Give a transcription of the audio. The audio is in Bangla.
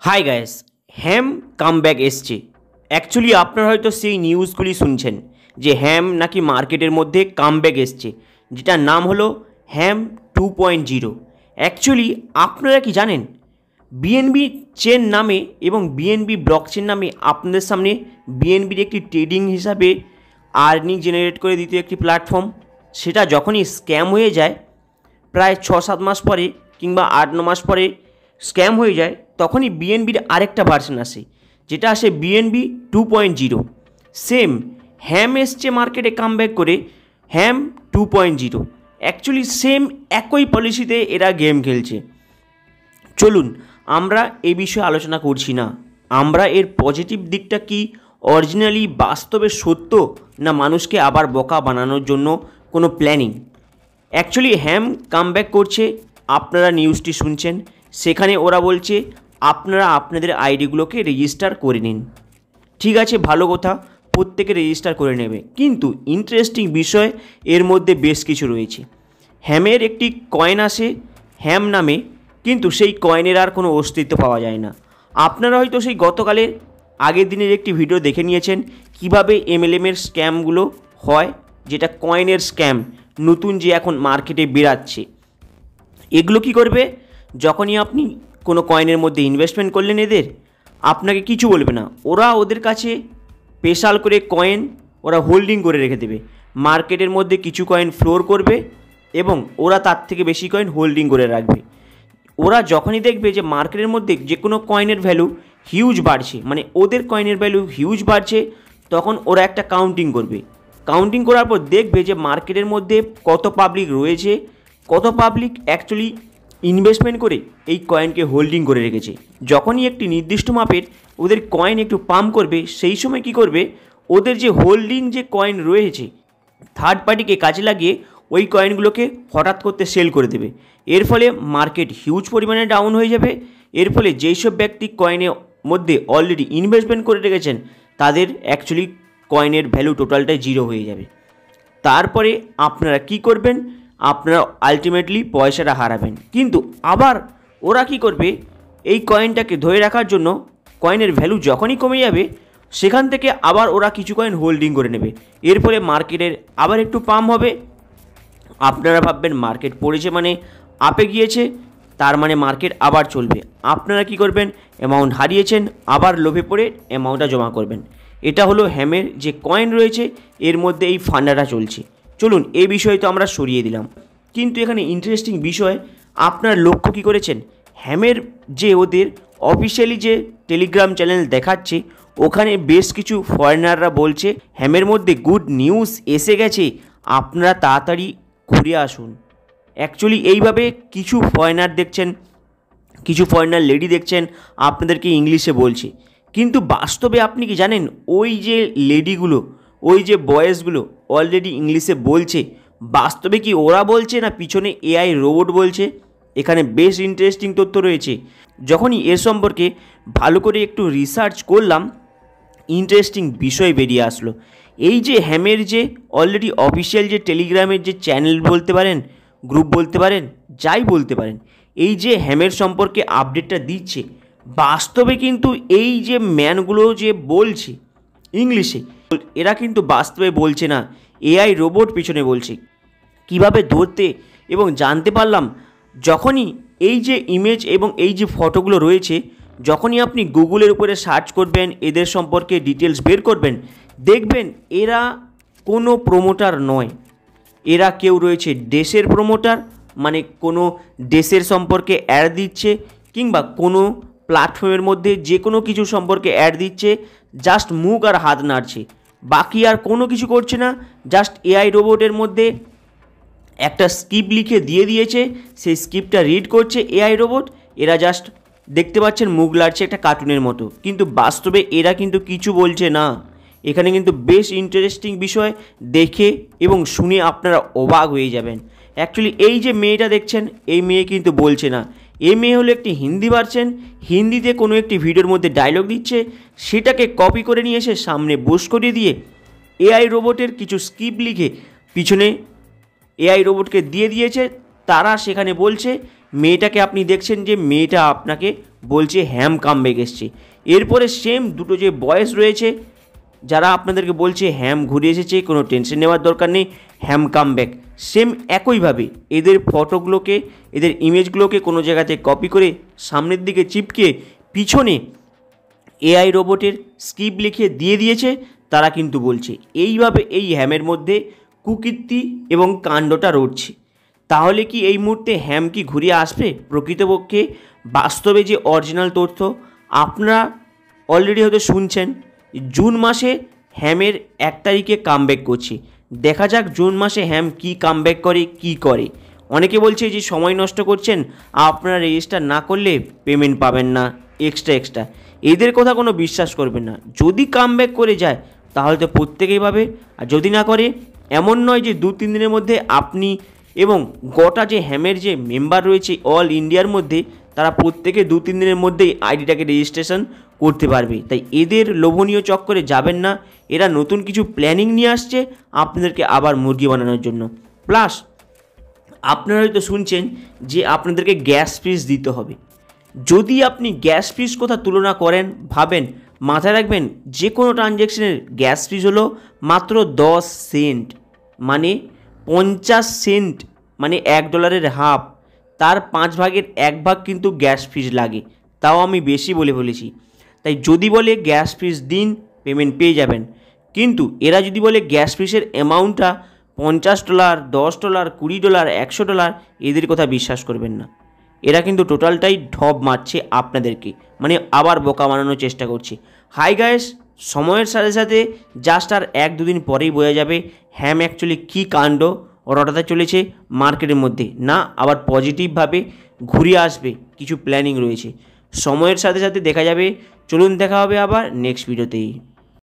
হাই গাইস, হ্যাম কামব্যাক এসছে। অ্যাকচুয়ালি আপনারা হয়তো সেই নিউজগুলি শুনছেন যে হ্যাম নাকি মার্কেটের মধ্যে কামব্যাক এসছে, যেটার নাম হলো হ্যাম 2.0। অ্যাকচুয়ালি আপনারা কি জানেন, বিএনবি চেন নামে এবং বিএনবি ব্লক চেন নামে আপনাদের সামনে বিএনবির একটি ট্রেডিং হিসাবে আর্নিং জেনারেট করে দিতে একটি প্ল্যাটফর্ম, সেটা যখনই স্ক্যাম হয়ে যায় প্রায় 6-7 মাস পরে কিংবা 8-9 মাস পরে স্ক্যাম হয়ে যায়, তখনই বিএনবির আরেকটা ভার্সন আসে, যেটা আসে বিএনবি 2.0। সেম হ্যাম এসছে মার্কেটে কামব্যাক করে হ্যাম 2.0। অ্যাকচুয়ালি সেম একই পলিসিতে এরা গেম খেলছে। চলুন আমরা এই বিষয়ে আলোচনা করছি না, আমরা এর পজিটিভ দিকটা কি, অরিজিনালি বাস্তবে সত্য, না মানুষকে আবার বোকা বানানোর জন্য কোনো প্ল্যানিং। অ্যাকচুয়ালি হ্যাম কামব্যাক করছে, আপনারা নিউজটি শুনছেন, সেখানে ওরা বলছে আপনারা আপনাদের আইডিগুলোকে রেজিস্টার করে নিন। ঠিক আছে, ভালো কথা, প্রত্যেকে রেজিস্টার করে নেবে, কিন্তু ইন্টারেস্টিং বিষয় এর মধ্যে বেশ কিছু রয়েছে। হ্যামের একটি কয়েন আসে হ্যাম নামে, কিন্তু সেই কয়েনের আর কোনো অস্তিত্ব পাওয়া যায় না। আপনারা হয়তো সেই গতকালের আগের দিনের একটি ভিডিও দেখে নিয়েছেন কিভাবে এমএলএমের স্ক্যামগুলো হয়, যেটা কয়েনের স্ক্যাম নতুন যে এখন মার্কেটে বেরাচ্ছে। এগুলো কি করবে, যখনই আপনি কোনো কয়েনের মধ্যে ইনভেস্টমেন্ট করলেন এদের আপনাকে কিছু বলবে না, ওরা ওদের কাছে স্পেশাল করে কয়েন ওরা হোল্ডিং করে রেখে দেবে। মার্কেটের মধ্যে কিছু কয়েন ফ্লোর করবে এবং ওরা তার থেকে বেশি কয়েন হোল্ডিং করে রাখবে। ওরা যখনই দেখবে যে মার্কেটের মধ্যে যে কোনো কয়েনের ভ্যালু হিউজ বাড়ছে, মানে ওদের কয়েনের ভ্যালু হিউজ বাড়ছে, তখন ওরা একটা কাউন্টিং করবে। কাউন্টিং করার পর দেখবে যে মার্কেটের মধ্যে কত পাবলিক রয়েছে, কত পাবলিক অ্যাকচুয়ালি ইনভেস্টমেন্ট করে এই কয়েনকে হোল্ডিং করে রেখেছে। যখনই একটি নির্দিষ্ট মাপের ওদের কয়েন একটু পাম্প করবে, সেই সময় কি করবে, ওদের যে হোল্ডিং যে কয়েন রয়েছে থার্ড পার্টিকে কাজে লাগিয়ে ওই কয়েনগুলোকে হঠাৎ করতে সেল করে দেবে। এর ফলে মার্কেট হিউজ পরিমাণে ডাউন হয়ে যাবে। এর ফলে যেই সব ব্যক্তি কয়েনের মধ্যে অলরেডি ইনভেস্টমেন্ট করে রেখেছেন তাদের অ্যাকচুয়ালি কয়েনের ভ্যালু টোটালটাই জিরো হয়ে যাবে। তারপরে আপনারা কি করবেন, আপনারা আলটিমেটলি পয়সাটা হারাবেন। কিন্তু আবার ওরা কি করবে, এই কয়েনটাকে ধরে রাখার জন্য কয়েনের ভ্যালু যখনই কমে যাবে সেখান থেকে আবার ওরা কিছু কয়েন হোল্ডিং করে নেবে। এর ফলে মার্কেটের আবার একটু পাম্প হবে। আপনারা ভাববেন মার্কেট পড়েছে মানে আপে গিয়েছে, তার মানে মার্কেট আবার চলবে। আপনারা কি করবেন, অ্যামাউন্ট হারিয়েছেন আবার লোভে পড়ে অ্যামাউন্টটা জমা করবেন। এটা হলো হ্যামের যে কয়েন রয়েছে, এর মধ্যে এই ফান্ডাটা চলছে। চলুন এই বিষয় তো আমরা সরিয়ে দিলাম, কিন্তু এখানে ইন্টারেস্টিং বিষয়, আপনার লক্ষ্য কী করেছেন, হ্যামের যে ওদের অফিসিয়ালি যে টেলিগ্রাম চ্যানেল দেখাচ্ছে, ওখানে বেশ কিছু ফরেনাররা বলছে হ্যামের মধ্যে গুড নিউজ এসে গেছে, আপনারা তাড়াতাড়ি ঘুরে আসুন। অ্যাকচুয়ালি এইভাবে কিছু ফরেনার দেখছেন, কিছু ফরেনার লেডি দেখছেন আপনাদেরকে ইংলিশে বলছে, কিন্তু বাস্তবে আপনি কি জানেন ওই যে লেডিগুলো, ওই যে বয়েসগুলো অলরেডি ইংলিশে বলছে, বাস্তবে কি ওরা বলছে না পিছনে এআই রোবট বলছে? এখানে বেশ ইন্টারেস্টিং তথ্য রয়েছে। যখনই এর সম্পর্কে ভালো করে একটু রিসার্চ করলাম, ইন্টারেস্টিং বিষয় বেরিয়ে আসলো। এই যে হ্যামের যে অলরেডি অফিসিয়াল যে টেলিগ্রামের যে চ্যানেল বলতে পারেন, গ্রুপ বলতে পারেন, যাই বলতে পারেন, এই যে হ্যামের সম্পর্কে আপডেটটা দিচ্ছে, বাস্তবে কিন্তু এই যে ম্যানগুলো যে বলছে ইংলিশে, এরা কিন্তু বাস্তবে বলছে না, এআই রোবট পিছনে বলছে। কিভাবে ধরতে এবং জানতে পারলাম, যখনই এই যে ইমেজ এবং এই যে ফটোগুলো রয়েছে, যখনই আপনি গুগলের উপরে সার্চ করবেন, এদের সম্পর্কে ডিটেলস বের করবেন, দেখবেন এরা কোনো প্রমোটার নয়, এরা কেউ রয়েছে দেশের প্রমোটার, মানে কোনো দেশের সম্পর্কে অ্যাড দিচ্ছে কিংবা কোনো প্ল্যাটফর্মের মধ্যে যে কোনো কিছু সম্পর্কে অ্যাড দিচ্ছে, জাস্ট মুখ আর হাত নাড়ছে, বাকি আর কোনো কিছু করছে না। জাস্ট এআই রোবটের মধ্যে একটা স্ক্রিপ্ট লিখে দিয়ে দিয়েছে, সেই স্ক্রিপ্টটা রিড করছে এআই রোবট, এরা জাস্ট দেখতে পাচ্ছেন মুখ লাড়ছে একটা কার্টুনের মতো, কিন্তু বাস্তবে এরা কিন্তু কিছু বলছে না। এখানে কিন্তু বেশ ইন্টারেস্টিং বিষয়, দেখে এবং শুনে আপনারা অবাক হয়ে যাবেন। অ্যাকচুয়ালি এই যে মেয়েটা দেখছেন, এই মেয়ে কিন্তু বলছে না, এই মেয়ে হলো একটি হিন্দি ভার্সন, হিন্দিতে কোনো একটি ভিডিওর মধ্যে ডায়লগ দিচ্ছে, সেটাকে কপি করে নিয়ে এসে সামনে বোস করিয়ে দিয়ে এআই রোবটের কিছু স্ক্রিপ্ট লিখে পিছনে এআই রোবটকে দিয়ে দিয়েছে, তারা সেখানে বলছে মেয়েটাকে আপনি দেখছেন যে মেয়েটা আপনাকে বলছে হ্যাম কামব্যাক এসছে। এরপরে সেম দুটো যে বয়েস রয়েছে যারা আপনাদেরকে বলছে হ্যাম ঘুরে এসেছে, কোনো টেনশন নেওয়ার দরকার নেই, হ্যাম কামব্যাক, সেম একইভাবে এদের ফটোগুলোকে, এদের ইমেজগুলোকে কোনো জায়গাতে কপি করে সামনের দিকে চিপকে পিছনে এআই রোবটের স্ক্রিপ্ট লিখে দিয়ে দিয়েছে। তারা কিন্তু বলছে এইভাবে এই হ্যামের মধ্যে কুকীর্তি এবং কাণ্ডটা রটছে। তাহলে কি এই মুহূর্তে হ্যাম কি ঘুরিয়ে আসবে? প্রকৃতপক্ষে বাস্তবে যে অরিজিনাল তথ্য আপনারা অলরেডি হয়তো শুনছেন, জুন মাসে হ্যামের 1 তারিখে কামব্যাক করছে। দেখা যাক জুন মাসে হ্যাম কি কামব্যাক করে, কি করে। অনেকে বলছে যে সময় নষ্ট করছেন, আপনারা রেজিস্টার না করলে পেমেন্ট পাবেন না এক্সট্রা। এদের কথা কোনো বিশ্বাস করবেন না। যদি কামব্যাক করে যায় তাহলে তো প্রত্যেকেই পাবে, আর যদি না করে এমন নয় যে 2-3 দিনের মধ্যে আপনি এবং গোটা যে হ্যামের যে মেম্বার রয়েছে অল ইন্ডিয়ার মধ্যে তারা প্রত্যেকে 2-3 দিনের মধ্যেই আইডিটাকে রেজিস্ট্রেশন করতে পারবে। তাই এদের লোভনীয় চক্করে যাবেন না। এরা নতুন কিছু প্ল্যানিং নিয়ে আসছে আপনাদেরকে আবার মুরগি বানানোর জন্য। প্লাস আপনারা হয়তো শুনছেন যে আপনাদেরকে গ্যাস ফিস দিতে হবে। যদি আপনি গ্যাস ফিস কথা তুলনা করেন, ভাবেন, মাথায় রাখবেন যে কোনো ট্রানজ্যাকশনের গ্যাস ফিস হলো মাত্র 10 সেন্ট, মানে 50 সেন্ট, মানে $1 হাফ। তার 5 ভাগের 1 ভাগ কিন্তু গ্যাস ফিস লাগে, তাও আমি বেশি বলে বলেছি। তাই যদি বলে গ্যাস ফিস দিন, পেমেন্ট পেয়ে যাবেন। কিন্তু এরা যদি বলে গ্যাস ফিসের অ্যামাউন্টটা $50, $10, $20, $100, এদের কথা বিশ্বাস করবেন না। এরা কিন্তু টোটালটাই ঢপ মারছে আপনাদেরকে, মানে আবার বোকা বানানোর চেষ্টা করছে। হাই গাইস, সময়ের সাথে সাথে জাস্ট আর 1-2 দিন পরেই বোঝা যাবে হ্যাম অ্যাকচুয়ালি কী কাণ্ড রটাতে চলেছে মার্কেটের মধ্যে, না আবার পজিটিভভাবে ঘুরিয়ে আসবে কিছু প্ল্যানিং রয়েছে। সময়ের সাথে সাথে দেখা যাবে। চলুন দেখা হবে আবার নেক্সট ভিডিওতেই।